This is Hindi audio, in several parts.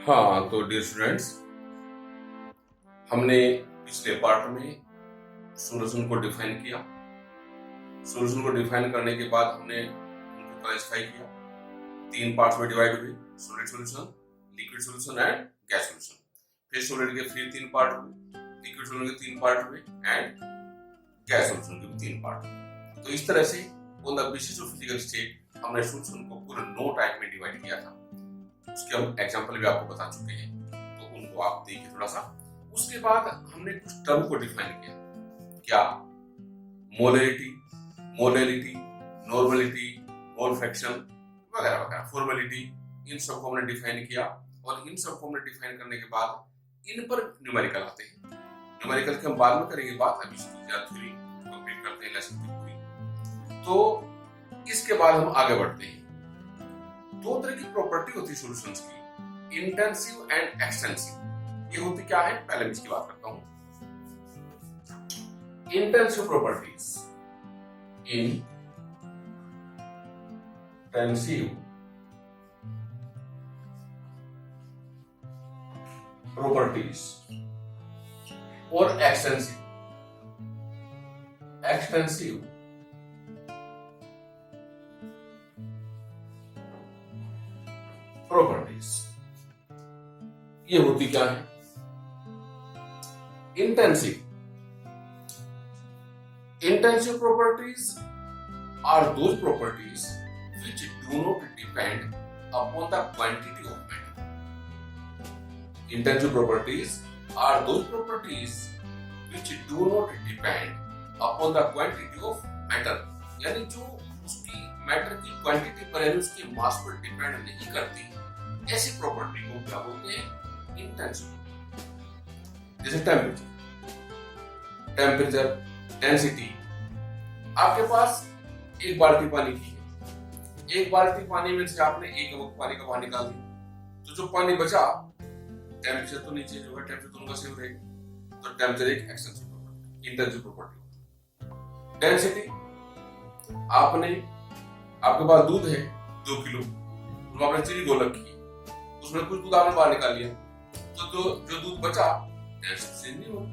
हाँ, तो डियर स्टूडेंट्स, हमने पिछले पार्ट में सॉल्यूशन को डिफाइन किया। सॉल्यूशन को डिफाइन करने के बाद हमने उनको क्लासिफाई किया। 3 पार्ट्स में डिवाइड हुए, solid solution, liquid solution and gas solution. फिर सॉलिड के फिर 3 पार्ट हुए, लिक्विड सॉल्यूशन के 3 पार्ट हुए एंड गैस सॉल्यूशन के 3 पार्ट हुए। तो इस तरह से on the basis of physical state हमने सॉल्यूशन को पूरे 9 टाइप में डिवाइड किया था। उसके हम एग्जांपल भी आपको बता चुके हैं, तो उनको आप देखिए थोड़ा सा। उसके बाद हमने कुछ टर्म को डिफाइन किया, क्या molarity, molarity, normality, mole fraction वगैरह वगैरह, फॉर्मेलिटी, इन सबको हमने डिफाइन किया। और इन सबको हमने डिफाइन करने के बाद इन पर न्यूमेरिकल आते हैं। न्यूमेरिकल की हम बाद में करेंगे बात, अभी इसकी थ्योरी कंप्लीट करते हैं लेसन की पूरी। तो इसके बाद हम आगे बढ़ते हैं। 2 तरह की प्रॉपर्टी होती है सॉल्यूशंस की, इंटेंसिव एंड एक्सटेंसिव। ये होती क्या है, पहले मैं इसकी बात करता हूं। इंटेंसिव प्रॉपर्टीज, इंटेंसिव प्रॉपर्टीज और एक्सटेंसिव प्रॉपर्टीज। ये होती क्या है, intensive properties are those properties which do not depend upon the quantity of matter. Intensive properties are those properties which do not depend upon the quantity of matter. यानी जो उसकी मैटर की क्वांटिटी पर यानी उसके मास पर डिपेंड नहीं करती, ऐसी प्रॉपर्टी को क्या बोलते हैं, इंटेंसिव। जैसे टेम्परेचर, डेंसिटी। आपके पास एक बाल्टी पानी की है, एक बाल्टी पानी में से आपने एक कप पानी का बाहर निकाल दिया, तो जो पानी बचा, टेम्परेचर तो नीचे जो है टेम्परेचर तो उनका सेम रहेगा, तो टेम्परेचर एक extensive property, intensive property. Density, आपके पास दूध है 2 किलो, उसमें आपने चीनी घोल रखी है, उसमें कुछ दूध आपने बाहर निकाल लिया, तो जो दूध बचा डेंसिटी नहीं होगा।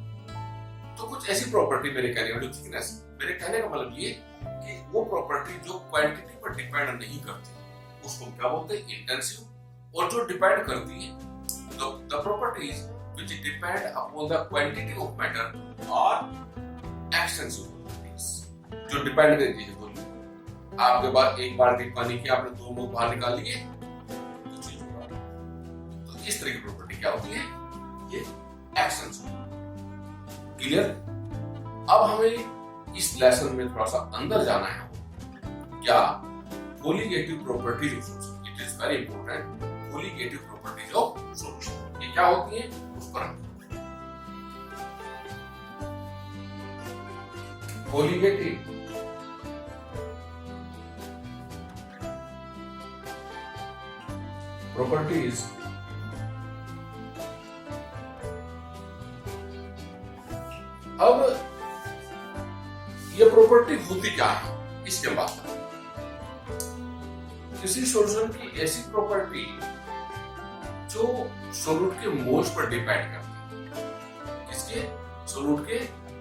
तो कुछ ऐसी प्रॉपर्टी मेरे कहने का थिकनेस, मेरे कहने का मतलब ये कि वो प्रॉपर्टी जो क्वांटिटी पर डिपेंड नहीं करती उसको क्या बोलते हैं, इंटेंसिव। और जो डिपेंड करती है, तो the properties which depend upon the quantity of matter are extensive properties. जो डिपेंड करती है, बोलिए आपके पास एक बाल्टी पानी की, आपने 2 मग बाहर निकाल लिए, तो चीज होगा। तो इस तरह की प्रॉपर्टी क्या होती है, ये एक्सटेंसिव। क्लियर। अब हमें इस लेसन में थोड़ा सा अंदर जाना है। क्या colligative properties of solution, it is very important. Colligative properties of solution ये क्या होती है, उस पर कोलिगेटिव प्रॉपर्टीज अब ये प्रॉपर्टी होती क्या है, इसके बाद किसी सॉल्यूशन की ऐसी प्रॉपर्टी जो सॉल्यूट के मोल्स पर डिपेंड करती है, किसके, सॉल्यूट के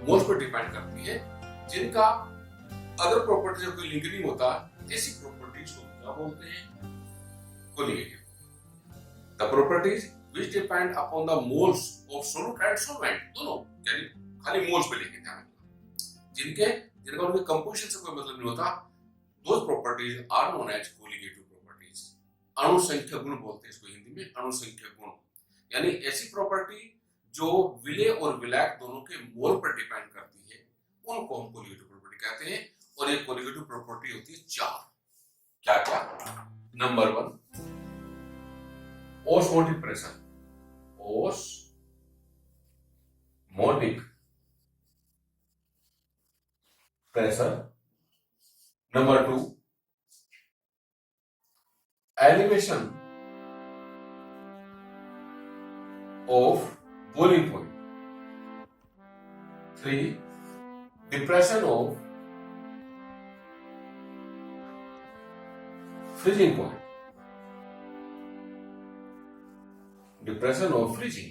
मोल्स पर डिपेंड करती है, जिनका अदर प्रॉपर्टी से कोई लिंक नहीं होता, ऐसी प्रॉपर्टीज को क्या बोलते हैं, colligative. The properties which depend upon the moles of solute and solvent, दोनों, यानी खाली मोल्स पे लेके ध्यान रखना, जिनका उनके कंपोजिशन से कोई मतलब नहीं होता, those properties are known as colligative properties। अणुसंख्यक गुण बोलते हैं इसको हिंदी में, अणुसंख्यक गुण। यानी ऐसी प्रॉपर्टी जो विलेय और विलायक दोनों के मोल पर डिपेंड करती है, उनको हम कोलिगेटिव प्रॉपर्टी कहते हैं। और ये कोलिगेटिव प्रॉपर्टी होती है 4। क्या क्या, number 1 osmotic pressure, osmotic pressure. Number 2 elevation of boiling point। 3 depression of freezing point। Depression of freezing,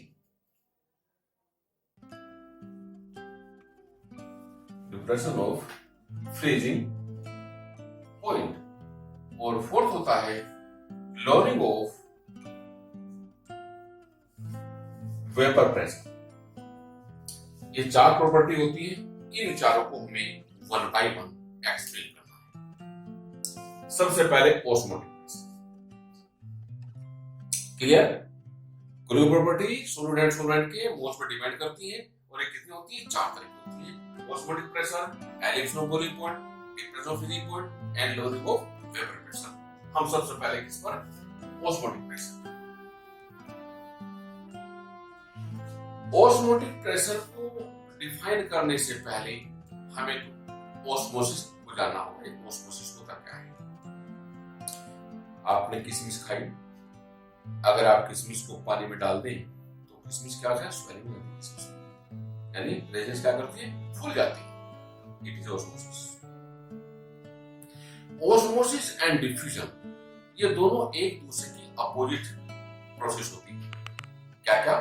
depression of freezing point. और फोर्थ होता है लॉरिंग ऑफ वेपर प्रेशर। ये चार प्रॉपर्टी होती है, इन चारों को हमें वन बाय वन एक्सप्लेन करना है। सबसे पहले ऑस्मोटिक प्रेशर। क्लियर? कोई प्रॉपर्टी सॉलिड एंड सॉल्वेंट के मोल्स पर डिपेंड करती है और ये कितनी होती है? चार तरह की होती है। Osmotic pressure, ellipse of boiling point, depression of freezing point and lowering of vapour pressure. हम सबसे पहले किस पर? Osmotic pressure. ऑस्मोटिक प्रेशर को डिफाइन करने से पहले हमें ऑस्मोसिस को जानना होगा। ऑस्मोसिस होता क्या है? आपने किशमिश खाई, अगर आप किशमिश को पानी में डाल दें तो किशमिश क्या हो जाए? स्वेलिंग हो जाती है, यानी रेजिन्स क्या करती है? फूल जाती है। It is osmosis. Osmosis and diffusion, ये दोनों एक दूसरे की अपोजिट प्रोसेस होती है। क्या क्या?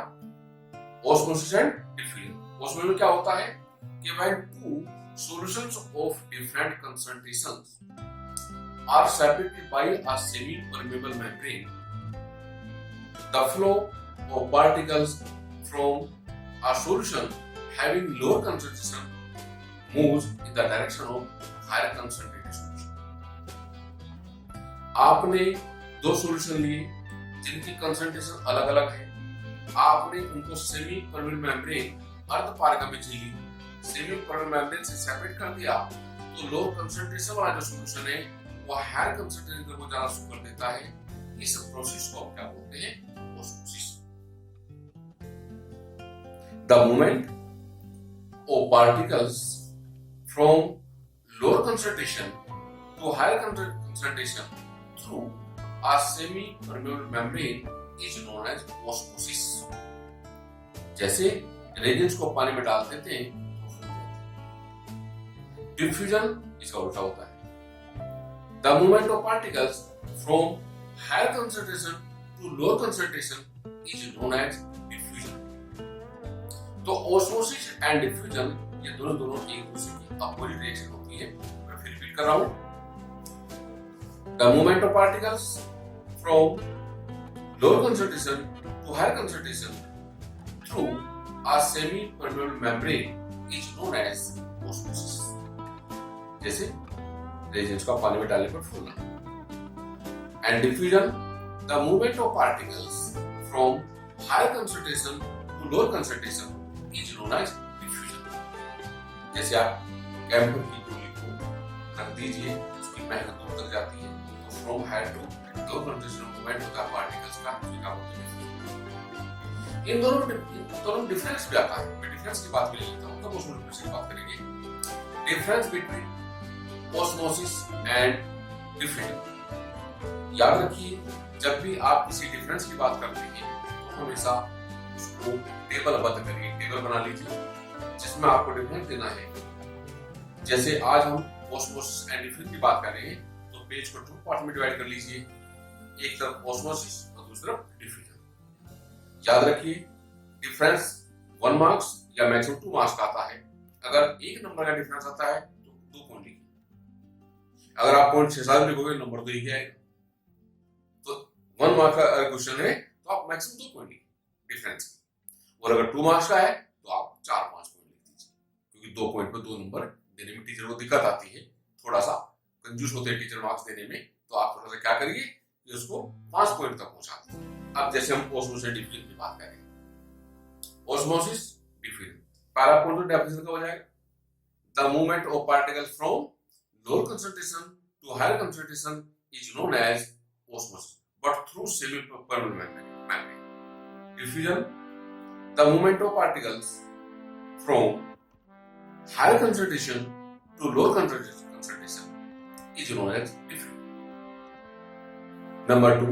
Osmosis and diffusion. ऑस्मोसिस में क्या होता है कि when two solutions of different concentrations are separated by a semi-permeable membrane, the flow of particles from a solution having lower concentration moves in the direction of higher concentrated solution. आपने दो सॉल्यूशन लिए जिनकी कंसंट्रेशन अलग अलग है, आपने उनको सेमी परमेबल मेम्ब्रेन अर्धपारगम्य में झिल्ली सेमी परमेबल मेम्ब्रेन से सेपरेट कर दिया तो लो कंसंट्रेशन वाला जो सॉल्यूशन है वो हायर कंसंट्रेशन की तरफ जाना शुरू कर देता है। इस प्रोसेस को हम क्या बोलते हैं? Osmosis. The movement of particles from lower concentration to higher concentration through a semi-permeable membrane is known as osmosis। जैसे रेजेंट्स को पानी में डाल देते हैं तो फूल जाते हैं। डिफ्यूजन इसका उल्टा होता है। The movement of particles from higher concentration to lower concentration is known as diffusion। तो osmosis and diffusion ये दोनों एक दूसरे की अपोजिट रिएक्शन होती है। मैं फिर रिपीट कर रहा हूँ। The movement of particles from lower concentration to higher concentration through a semi-permeable membrane is known as osmosis। जैसे रेजेंट्स का पानी में डालने पर फूलना। And diffusion, the movement of particles from higher concentration to lower concentration is known as diffusion। जैसे आप कैंपर की गोली को रख दीजिए, उसकी मेहनत दूर तक जाती है, तो from higher to lower concentration movement होता है पार्टिकल्स का, क्या बोलते हैं। इन दोनों डिफरेंस भी आता है। मैं डिफरेंस की बात भी ले लेता हूँ, तब उसमें डिफरेंस की बात करेंगे। Difference between osmosis and diffusion. याद रखिए, जब भी आप किसी डिफरेंस की बात करते हैं तो हमेशा उसको टेबलबद्ध करिए। टेबल बना लीजिए जिसमें आपको डिफरेंस देना है। जैसे आज हम ऑस्मोसिस एंड डिफ्यूजन की बात कर रहे हैं तो पेज को 2 पार्ट में डिवाइड कर लीजिए, एक तरफ ऑस्मोसिस और दूसरी तरफ डिफ्यूजन। याद रखिए, डिफरेंस 1 मार्क्स या मैक्सिमम 2 मार्क्स का आता है। अगर 1 नंबर का डिफरेंस आता है तो 2 पॉइंट लिखिए। अगर आप पॉइंट 6-7 लिखोगे नंबर तो यही आएगा। तो 1 मार्क्स का क्वेश्चन है तो आप मैक्सिमम 2 पॉइंट लिखिए डिफरेंस की। और अगर 2 मार्क्स का है तो आप 4-5 पॉइंट लिख दीजिए, क्योंकि 2 पॉइंट पर 2 नंबर देने में टीचर को दिक्कत आती है, थोड़ा सा कंजूस होते हैं टीचर मार्क्स देने में। तो आप थोड़ा सा क्या करिए कि उसको 5 पॉइंट तक पहुंचा दीजिए। अब जैसे हम ऑस्मोसिस एंड डिफ्यूजन की बात करें, ऑस्मोसिस डिफ्यूजन, पहला पॉइंट तो डेफिनेशन का हो जाएगा। The movement of particles from lower concentration to higher concentration is known as osmosis but through semi permeable membrane. Diffusion, the movement of particles from higher concentration to lower concentration is known as diffusion. Number 2,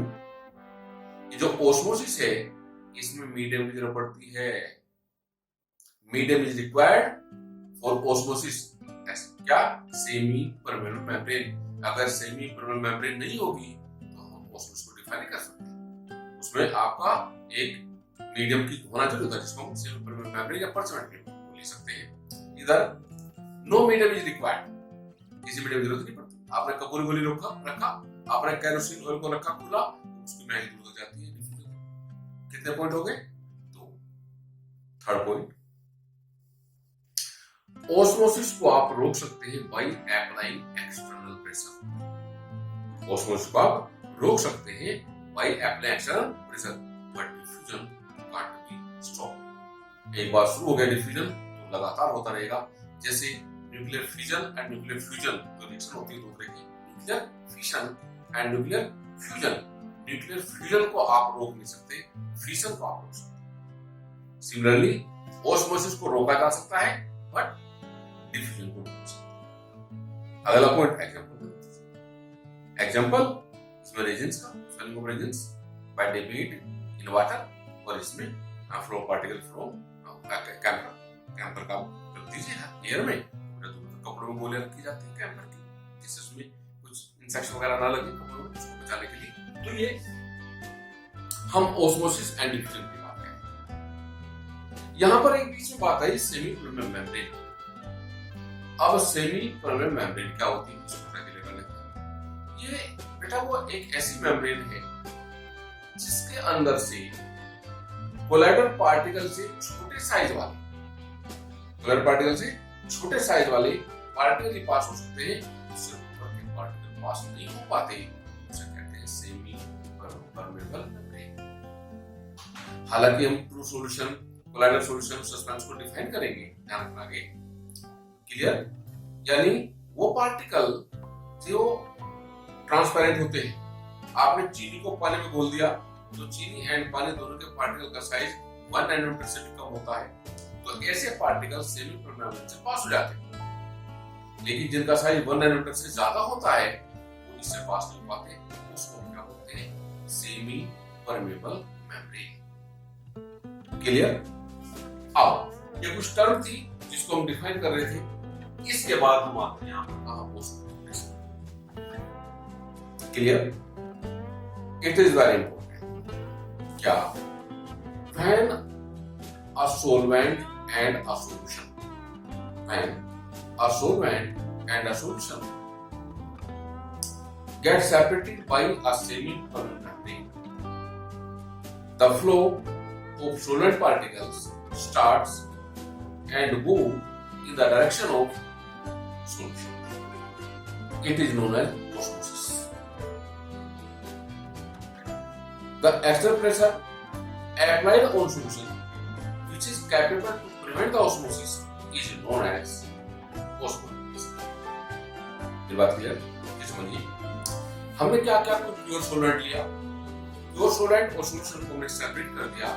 ये जो ऑस्मोसिस है इसमें मीडियम की जरूरत पड़ती है। Medium is required for osmosis. क्या? Semi permeable membrane. अगर सेमी परमेबल मेम्ब्रेन नहीं होगी तो हम ऑस्मोसिस को डिफाइन कर सकते हैं। उसमें आपका एक मीडियम की होना चाहिए था, जिसको हम सेमी परमेबल मेम्ब्रेन या परचमेंट भी ले सकते हैं। इधर नो मीडियम इज रिक्वायर्ड, किसी मीडियम की जरूरत नहीं पड़ती। आपने कपूरी गोली रखा, आपने केरोसिन ऑयल को रखा खुला, उसकी महक दूर हो जाती है। कितने पॉइंट हो गए? तो थर्ड पॉइंट, ऑस्मोसिस को आप रोक सकते हैं by applying external pressure. Osmosis को आप रोक सकते हैं by applying external pressure, but diffusion can't be stop. एक बार शुरू हो गया डिफ्यूजन तो लगातार होता रहेगा। जैसे nuclear fission and nuclear fusion जो रिएक्शन होती है दो तरह की, nuclear fission and nuclear fusion. Nuclear fusion को आप रोक नहीं सकते, फिशन को आप रोक सकते। सिमिलरली ऑस्मोसिस को रोका जा सकता है बट डिफ्यूजन को रोक सकते। अगला पॉइंट एग्जांपल, इसमें रेजेंस का swelling of raisins by dipping in water, और इसमें फ्लो पार्टिकल फ्रॉम कैंपर का रख दीजिए एयर में, कपड़ों में गोलियां रखी जाती है कैंपर की, जिससे उसमें कुछ इंसेक्शन वगैरह ना लगे कपड़ों में, उसको बचाने के लिए। तो ये हम ऑस्मोसिस एंड डिफ्यूजन की बात करें। यहां पर एक बीच में बात आई सेमी परमेबल मेम्ब्रेन। अब सेमी परमेबल मेम्ब्रेन क्या होती है, इसको पहले कर लेते हैं। ये बेटा वो एक ऐसी मेम्ब्रेन है जिसके अंदर से कोलाइडल पार्टिकल से छोटे साइज वाले पार्टिकल ही पास हो सकते हैं, उससे ऊपर के पार्टिकल पास नहीं हो पाते, उसे कहते हैं सेमी परमेबल मेम्ब्रेन। हालांकि हम true solution, colloidal solution, suspense को डिफाइन करेंगे, ध्यान रखना आगे। क्लियर? यानी वो पार्टिकल जो ट्रांसपेरेंट होते हैं। आपने चीनी को पानी में घोल दिया तो चीनी एंड पानी दोनों के पार्टिकल का साइज 1 नैनोमीटर से भी कम होता है, तो ऐसे पार्टिकल सेमी परमेबल से पास हो जाते हैं। लेकिन जिनका साइज 1 नैनोमीटर से ज्यादा होता है वो इससे पास नहीं पाते, उसको क्या बोलते हैं? Semi permeable membrane. क्लियर? अब ये कुछ टर्म थी जिसको हम डिफाइन कर रहे थे, इसके बाद हम आते हैं यहां पर कहां post. Clear? It is very important. क्या? When a solvent and a solution, when a solvent and a solution get separated by a semi-permeable membrane, the flow of solvent particles starts and move in the direction of solution. It is known as osmosis. The external pressure applied on solution which is capable to prevent the osmosis is known as osmosis. ये बात क्लियर? ये समझिए। हमने क्या क्या प्योर सोलेंट लिया, प्योर सोलेंट और सॉल्यूशन को हमने सेपरेट कर दिया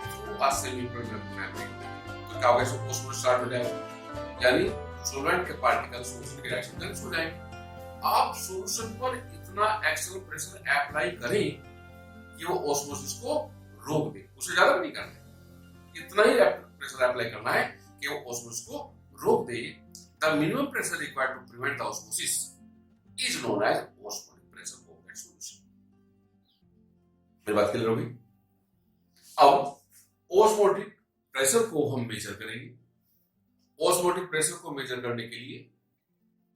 through a semi permeable membrane, तो क्या होगा? osmosis स्टार्ट हो जाएगा, यानी सोलेंट के पार्टिकल सॉल्यूशन के रिएक्शन में हो जाएंगे। आप सॉल्यूशन पर इतना एक्सटर्नल प्रेशर अप्लाई करें कि वो ऑस्मोसिस को रोक दे, उससे ज्यादा नहीं करना है, इतना ही प्रेशर अप्लाई करना है कि वो ऑस्मोसिस को रोक दे। The minimum pressure required to prevent the osmosis is known as osmotic pressure of that solution. मेरी बात क्लियर हो गई? अब ऑस्मोटिक प्रेशर को हम मेजर करेंगे। ऑस्मोटिक प्रेशर को मेजर करने के लिए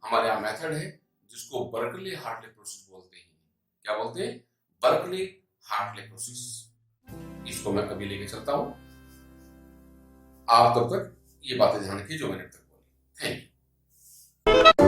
हमारे यहाँ मेथड है जिसको बर्कली हार्टले प्रोसेस बोलते हैं। क्या बोलते हैं? Berkeley Hartley process. इसको मैं कभी लेके चलता हूं, आप तब तक ये बातें ध्यान रखिए जो मैंने अब तक बोली। Thank you.